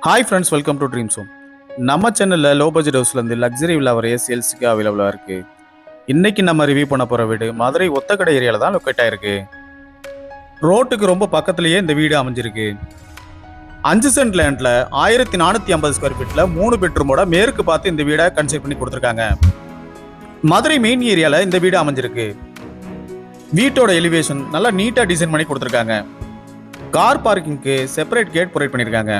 Hi friends, welcome to dreams home. நம்ம சேனலில் low budget ஹவுஸ்லேருந்து luxury villa வரைய சேல்ஸுக்கு அவைலபிளாக இருக்குது. இன்றைக்கி நம்ம ரிவ்யூ பண்ண போகிற வீடு மதுரை ஒத்தக்கடை ஏரியாவில் தான் லொக்கேட் ஆகிருக்கு. ரோட்டுக்கு ரொம்ப பக்கத்துலேயே இந்த வீடு அமைஞ்சிருக்கு. 5 சென்ட் லேண்டில் 1450 ஸ்கொயர் ஃபீட்டில் 3 பெட்ரூமோட மேற்கு பார்த்து இந்த வீடை கன்ஸ்ட்ரக்ட் பண்ணி கொடுத்துருக்காங்க. மதுரை மெயின் ஏரியாவில் இந்த வீடு அமைஞ்சிருக்கு. வீட்டோட எலிவேஷன் நல்லா நீட்டாக டிசைன் பண்ணி கொடுத்துருக்காங்க. கார் பார்க்கிங்க்கு செப்பரேட் கேட் ப்ரொவைட் பண்ணியிருக்காங்க.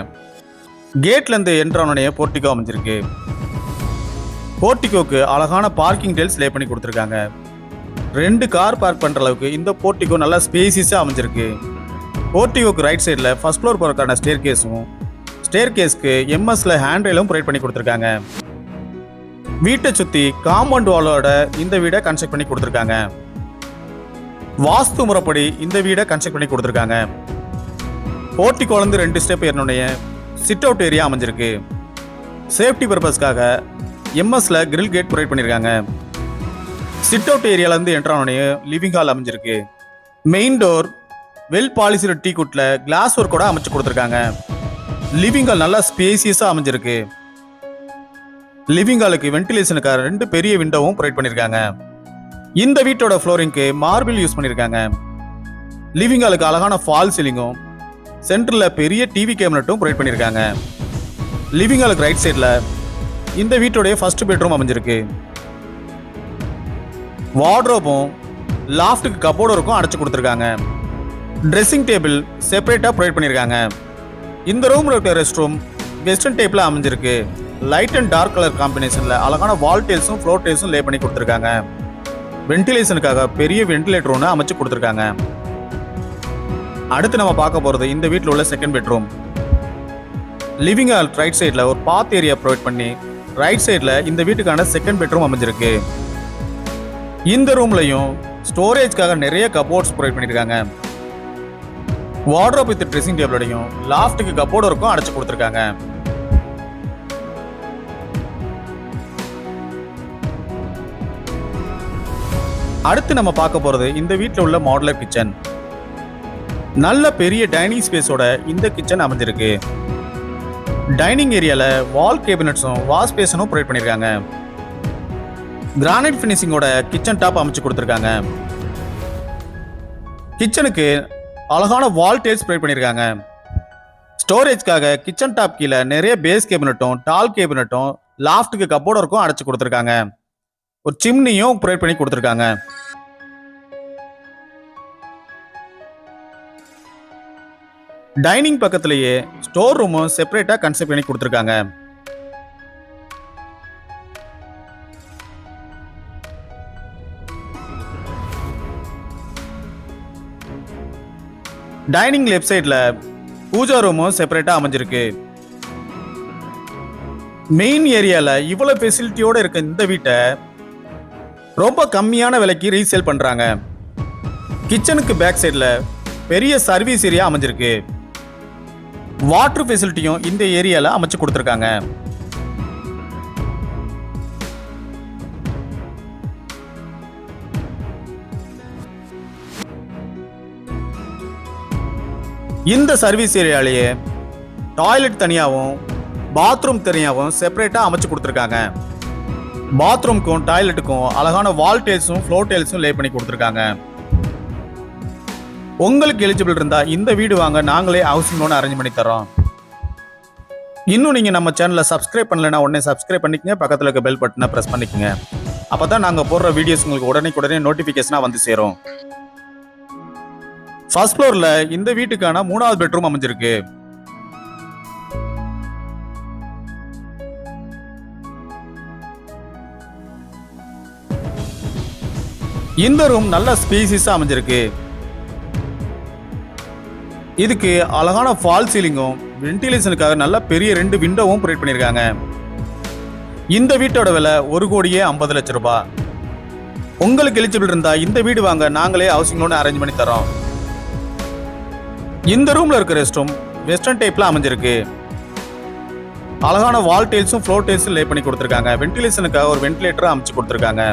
கேட்லேருந்து என்ட்ரானே போர்ட்டிகோ அமைஞ்சிருக்கு. போர்ட்டிகோக்கு அழகான பார்க்கிங் டைல்ஸ் லே பண்ணி கொடுத்துருக்காங்க. 2 கார் பார்க் பண்ணுற அளவுக்கு இந்த போர்ட்டிகோ நல்லா ஸ்பேசிஸாக அமைஞ்சிருக்கு. போர்ட்டிகோக்கு ரைட் சைடில் ஃபர்ஸ்ட் ஃப்ளோர் போகிறதுக்கான ஸ்டேர் கேஸ்க்கு எம்எஸ்ல ஹேண்ட் ரெயிலும் ப்ரொவைட் பண்ணி கொடுத்துருக்காங்க. வீட்டை சுற்றி காம்பவுண்ட் வாலோட இந்த வீடை கன்ஸ்ட்ரக்ட் பண்ணி கொடுத்துருக்காங்க. வாஸ்து முறைப்படி இந்த வீடை கன்ஸ்ட்ரக்ட் பண்ணி கொடுத்துருக்காங்க. போர்ட்டிகோலேருந்து 2 ஸ்டெப் ஏறினோடனே சிட் அவுட் ஏரியா அமைஞ்சிருக்கு. சேஃப்டி பர்பஸ்க்காக எம்எஸ்ல கிரில் கேட் ப்ரொவைட் பண்ணியிருக்காங்க. சிட் அவுட் ஏரியாவிலேருந்து என்ட்ரானோடனே லிவிங் ஹால் அமைஞ்சிருக்கு. Main door well polished teak குட்டில் கிளாஸ் ஒர்க் கூட அமைச்சு கொடுத்துருக்காங்க. லிவிங் ஹால் நல்லா ஸ்பேசியஸாக அமைஞ்சிருக்கு. லிவிங் ஹாலுக்கு வென்டிலேஷனுக்காக 2 பெரிய விண்டோவும் ப்ரொவைட் பண்ணியிருக்காங்க. இந்த வீட்டோட ஃப்ளோரிங்க்கு மார்பிள் யூஸ் பண்ணியிருக்காங்க. லிவிங் ஹாலுக்கு அழகான ஃபால் சீலிங்கும் சென்டரில் பெரிய டிவி கேபினட்டும் ப்ரொவைட் பண்ணியிருக்காங்க. லிவிங் ஹாலுக்கு ரைட் சைடில் இந்த வீட்டோடைய ஃபர்ஸ்ட் பெட்ரூம் அமைஞ்சிருக்கு. வார்ட்ரோபும் லாஃப்ட்டுக்கு கபோர்டும் அடைச்சு கொடுத்துருக்காங்க. ட்ரெஸ்ஸிங் டேபிள் செப்பரேட்டாக ப்ரொவைட் பண்ணியிருக்காங்க. இந்த ரூமில் இருக்கிற ரெஸ்ட் ரூம் வெஸ்டர்ன் டைப்பில் அமைஞ்சிருக்கு. லைட் அண்ட் டார்க் கலர் காம்பினேஷனில் அழகான வால் டைல்ஸும் ஃப்ளோர் டைல்ஸும் லே பண்ணி கொடுத்துருக்காங்க. வென்டிலேஷனுக்காக பெரிய வென்டிலேட்டர் ஒன்று அமைச்சு கொடுத்துருக்காங்க. அடுத்து நம்ம பார்க்க போகிறது இந்த வீட்டில் உள்ள second bedroom. Living hall right சைடில் ஒரு பாத் ஏரியா ப்ரொவைட் பண்ணி ரைட் சைடில் இந்த வீட்டுக்கான செகண்ட் பெட்ரூம் அமைஞ்சிருக்கு. இந்த ரூம்லையும் ஸ்டோரேஜ்க்காக நிறைய கபோர்ட்ஸ் ப்ரொவைட் பண்ணியிருக்காங்க. வார்ட்ரோப் வித் ட்ரெஸ்ஸிங் டேபிளோடையும் லாஃப்ட்டுக்கு கபோர்டு இருக்கும் அடைச்சு கொடுத்துருக்காங்க. அடுத்து நம்ம பார்க்க போகிறது இந்த வீட்டில் உள்ள மாடுலர் கிச்சன். நல்ல பெரிய டைனிங் ஸ்பேஸோட இந்த கிச்சன் அமைஞ்சிருக்கு. டைனிங் ஏரியாவில் வால் கேபினட்ஸும் வாஷ் பேசனும் ப்ரொவைட் பண்ணியிருக்காங்க. கிரானைட் ஃபினிஷிங்கோட கிச்சன் டாப் அமைச்சு கொடுத்துருக்காங்க. கிச்சனுக்கு அழகான வால் டைல்ஸ் ப்ரொவைட் பண்ணியிருக்காங்க. ஸ்டோரேஜ்க்காக கிச்சன் டாப் கீழே நிறைய பேஸ் கேபினட்டும் டால் கேபினட்டும் லாஃப்ட்டுக்கு கபோர்டு இருக்கும் அடைச்சு கொடுத்துருக்காங்க. ஒரு சிம்னியும் ப்ரொவைட் பண்ணி கொடுத்துருக்காங்க. டைனிங் பக்கத்திலேயே ஸ்டோர் ரூமும் செப்பரேட்டாக கன்ஸ்ட்ரக்ட் பண்ணி கொடுத்துருக்காங்க. டைனிங் லெஃப்ட் சைடில் பூஜா ரூமும் செப்பரேட்டாக அமைஞ்சிருக்கு. மெயின் ஏரியாவில் இவ்வளோ ஃபெசிலிட்டியோடு இருக்க இந்த வீட்டை ரொம்ப கம்மியான விலைக்கு ரீசேல் பண்ணுறாங்க. கிச்சனுக்கு பேக் சைடில் பெரிய சர்வீஸ் ஏரியா அமைஞ்சிருக்கு. வாட்டர் ஃபெசிலிட்டியும் இந்த ஏரியாவில் அமைச்சு கொடுத்துருக்காங்க. இந்த சர்வீஸ் ஏரியாலேயே டாய்லெட் தனியாகவும் பாத்ரூம் தனியாகவும் செப்பரேட்டாக அமைச்சு கொடுத்துருக்காங்க. பாத்ரூம்க்கும் டாய்லெட்டுக்கும் அழகான வால் டைல்ஸும் ஃப்ளோர் டைல்ஸும் லே பண்ணி கொடுத்துருக்காங்க. உங்களுக்கு எலிஜிபிள் இருந்தால் இந்த வீடு வாங்க நாங்களே ஹவுசிங் லோன் அரேஞ்ச் பண்ணி தரோம். இன்னும் நீங்கள் நம்ம சேனலை சப்ஸ்கிரைப் பண்ணலைன்னா உடனே சப்ஸ்கிரைப் பண்ணிக்கங்க. பக்கத்தில் இருக்க பெல் பட்டனை ப்ரெஸ் பண்ணிக்கங்க. அப்போ தான் நாங்கள் போடுற வீடியோஸ் உங்களுக்கு உடனே நோட்டிஃபிகேஷனாக வந்து சேரும். ஃபர்ஸ்ட் ஃப்ளோரில் இந்த வீட்டுக்கான 3வது பெட்ரூம் அமைஞ்சிருக்கு. இந்த ரூம் நல்ல ஸ்பேசிஸாக அமைஞ்சிருக்கு. இதுக்கு அழகான ஃபால் சீலிங்கும் வென்டிலேஷனுக்காக நல்ல பெரிய 2 விண்டோவும் ப்ரொவைட் பண்ணியிருக்காங்க. இந்த வீட்டோட விலை 1,50,00,000 ரூபாய். உங்களுக்கு எலிஜிபிள் இருந்தால் இந்த வீடு வாங்க நாங்களே ஹவுசிங் லோன் அரேஞ்ச் பண்ணி தரோம். இந்த ரூமில் இருக்க ரெஸ்ட் ரூம் வெஸ்டர்ன் டைப்பில் அமைஞ்சிருக்கு. அழகான வால் டைல்ஸும் ஃப்ளோர் டைல்ஸும் லே பண்ணி கொடுத்துருக்காங்க. வென்டிலேஷனுக்காக ஒரு வென்டிலேட்டரும் அமைச்சு கொடுத்துருக்காங்க.